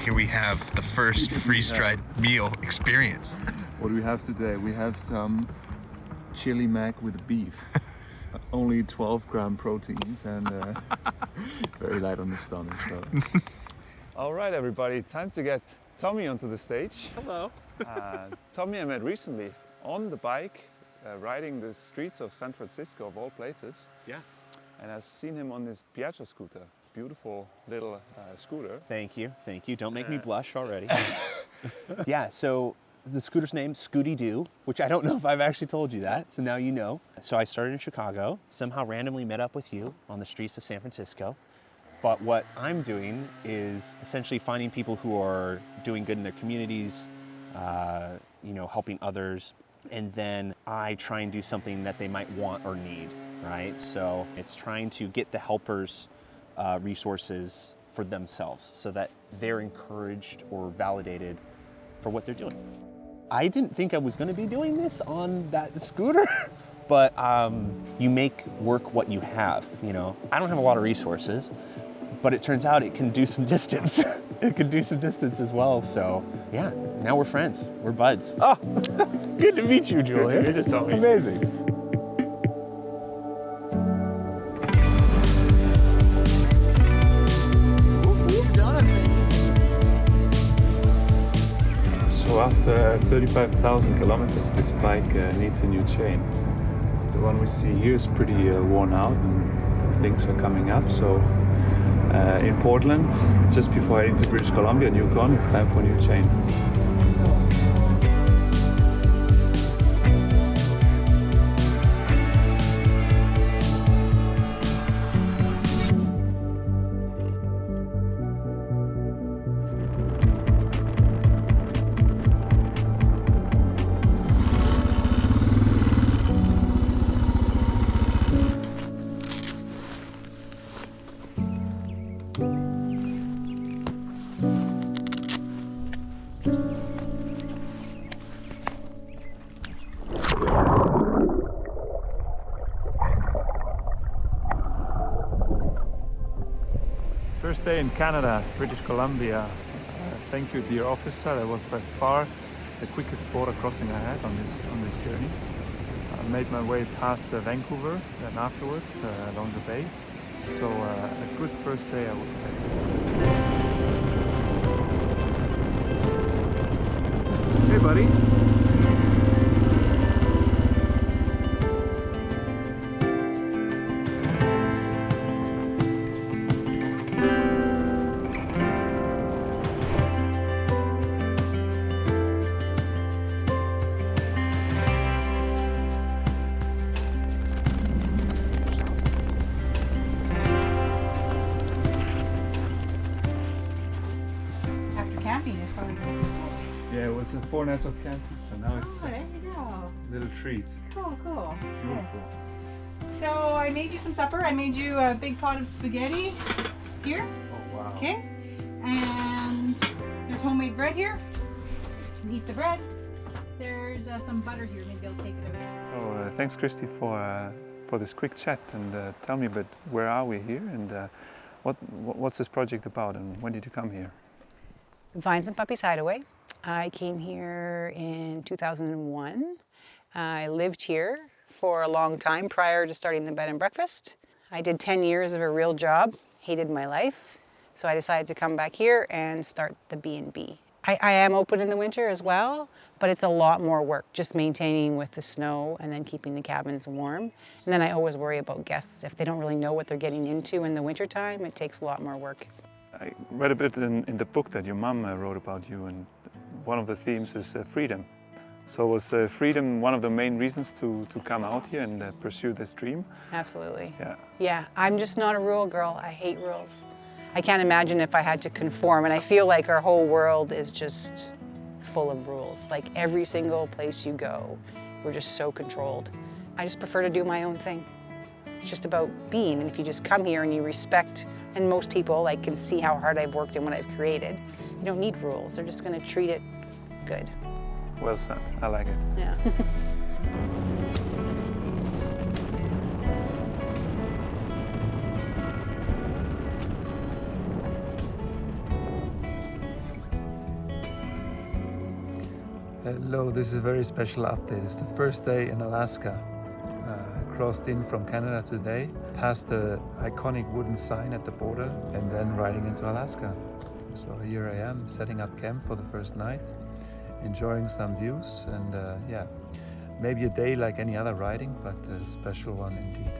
here we have the first freeze-dried meal experience. What do we have today? We have some chili mac with beef. Only 12-gram proteins and very light on the stomach. So. All right, everybody, time to get Tommy onto the stage. Hello. Tommy I met recently on the bike, riding the streets of San Francisco, of all places. Yeah. And I've seen him on this Piaggio scooter. Beautiful little scooter. Thank you. Don't make me blush already. Yeah, so the scooter's named Scooty-Doo, which I don't know if I've actually told you that, so now you know. So I started in Chicago, somehow randomly met up with you on the streets of San Francisco. But what I'm doing is essentially finding people who are doing good in their communities, helping others, and then I try and do something that they might want or need, right? So it's trying to get the helpers resources for themselves so that they're encouraged or validated for what they're doing. I didn't think I was going to be doing this on that scooter, but you make work what you have, I don't have a lot of resources, but it turns out it can do some distance. It can do some distance as well, so yeah, now we're friends, we're buds. Oh, good to meet you, Julian. Good to meet you, Tommy. Amazing. So after 35,000 kilometers, this bike needs a new chain. The one we see here is pretty worn out and the links are coming up. So in Portland, just before heading to British Columbia and Yukon, it's time for a new chain. First day in Canada, British Columbia. Thank you, dear officer. That was by far the quickest border crossing I had on this journey. I made my way past Vancouver, then afterwards along the bay. So a good first day, I would say. Hey, buddy. Yeah, it was 4 nights of camping, so now it's there you go. a little treat. Cool. Beautiful. So I made you some supper. I made you a big pot of spaghetti here. Oh, wow. Okay. And there's homemade bread here. You can eat the bread. There's some butter here. Maybe I'll take it out. Oh, thanks, Christy, for this quick chat. And tell me a bit, where are we here? And what's this project about? And when did you come here? Vines and Puppies Hideaway. I came here in 2001. I lived here for a long time prior to starting the bed and breakfast. I did 10 years of a real job, hated my life, so I decided to come back here and start the B&B. I am open in the winter as well, but it's a lot more work, just maintaining with the snow and then keeping the cabins warm. And then I always worry about guests. If they don't really know what they're getting into in the wintertime, it takes a lot more work. I read a bit in the book that your mom wrote about you, and one of the themes is freedom. So was freedom one of the main reasons to come out here and pursue this dream? Absolutely. Yeah, I'm just not a rule girl. I hate rules. I can't imagine if I had to conform, and I feel like our whole world is just full of rules. Like every single place you go, we're just so controlled. I just prefer to do my own thing. It's just about being, and if you just come here and you respect, and most people can see how hard I've worked and what I've created, you don't need rules. They're just going to treat it good. well said. I like it. Yeah. Hello, this is a very special update. It's the first day in Alaska. Crossed in from Canada today, past the iconic wooden sign at the border, and then riding into Alaska. So here I am, setting up camp for the first night, enjoying some views, and yeah, maybe a day like any other riding, but a special one indeed.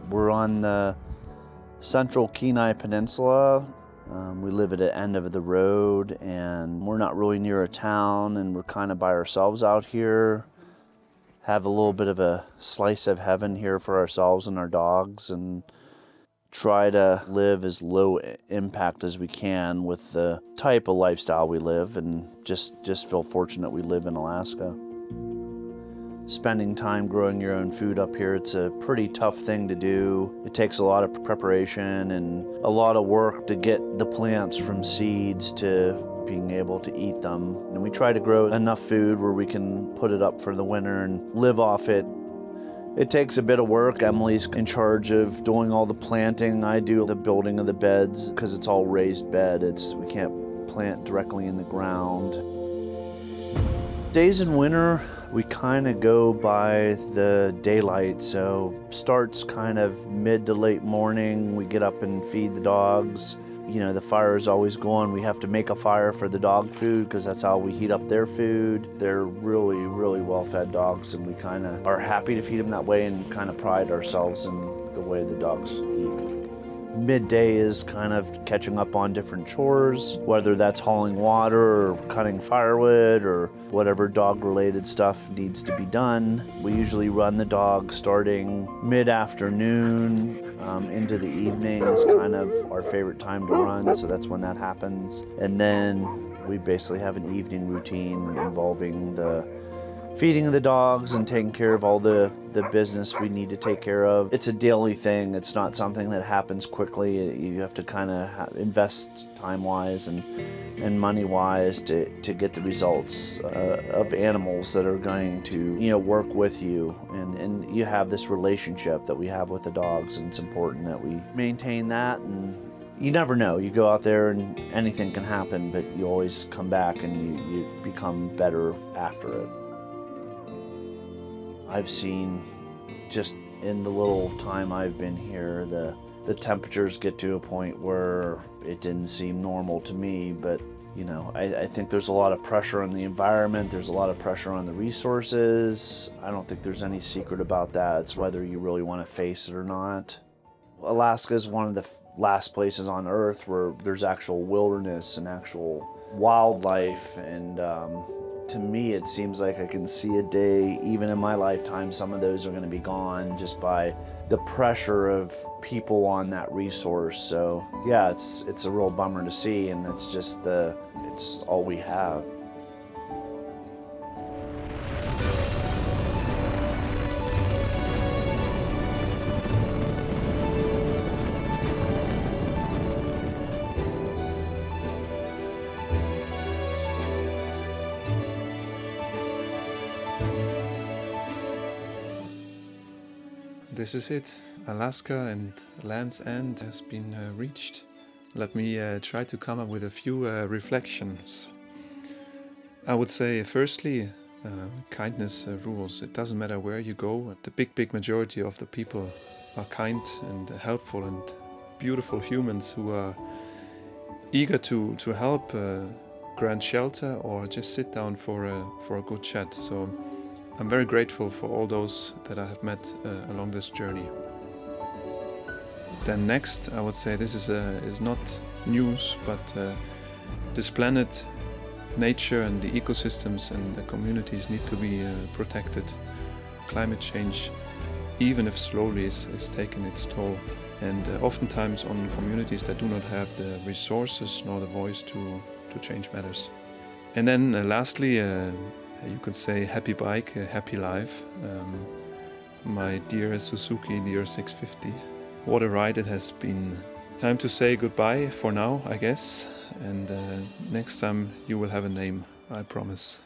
We're on the central Kenai Peninsula. We live at the end of the road, and we're not really near a town, and we're kind of by ourselves out here. Have a little bit of a slice of heaven here for ourselves and our dogs, and try to live as low impact as we can with the type of lifestyle we live, and just feel fortunate we live in Alaska. Spending time growing your own food up here, it's a pretty tough thing to do. It takes a lot of preparation and a lot of work to get the plants from seeds to being able to eat them. And we try to grow enough food where we can put it up for the winter and live off it. It takes a bit of work. Emily's in charge of doing all the planting. I do the building of the beds because it's all raised bed. We can't plant directly in the ground. Days in winter, we kind of go by the daylight, so starts kind of mid to late morning. We get up and feed the dogs. You know, the fire is always going. We have to make a fire for the dog food because that's how we heat up their food. They're really, really well-fed dogs, and we kind of are happy to feed them that way and kind of pride ourselves in the way the dogs eat. Midday is kind of catching up on different chores, whether that's hauling water or cutting firewood or whatever dog-related stuff needs to be done. We usually run the dog starting mid-afternoon into the evening is kind of our favorite time to run, so that's when that happens. And then we basically have an evening routine involving the feeding the dogs and taking care of all the business we need to take care of. It's a daily thing. It's not something that happens quickly. You have to kind of invest time-wise and money-wise to get the results of animals that are going to work with you. And you have this relationship that we have with the dogs, and it's important that we maintain that. And you never know. You go out there and anything can happen, but you always come back and you become better after it. I've seen, just in the little time I've been here, the temperatures get to a point where it didn't seem normal to me, but I think there's a lot of pressure on the environment, there's a lot of pressure on the resources. I don't think there's any secret about that. It's whether you really want to face it or not. Alaska is one of the last places on Earth where there's actual wilderness and actual wildlife, and to me, it seems like I can see a day, even in my lifetime, some of those are going to be gone just by the pressure of people on that resource. So yeah, it's a real bummer to see, and it's all we have. This is it. Alaska and Land's End has been reached. Let me try to come up with a few reflections. I would say, firstly, kindness rules. It doesn't matter where you go. The big majority of the people are kind and helpful and beautiful humans who are eager to help, grant shelter, or just sit down for a good chat. So I'm very grateful for all those that I have met along this journey. Then next, I would say this is not news, but this planet, nature and the ecosystems and the communities need to be protected. Climate change, even if slowly, is taking its toll, and oftentimes on communities that do not have the resources nor the voice to change matters. And then lastly, you could say happy bike, happy life. my dear Suzuki DR650. What a ride it has been. Time to say goodbye for now, I guess, and next time you will have a name, I promise.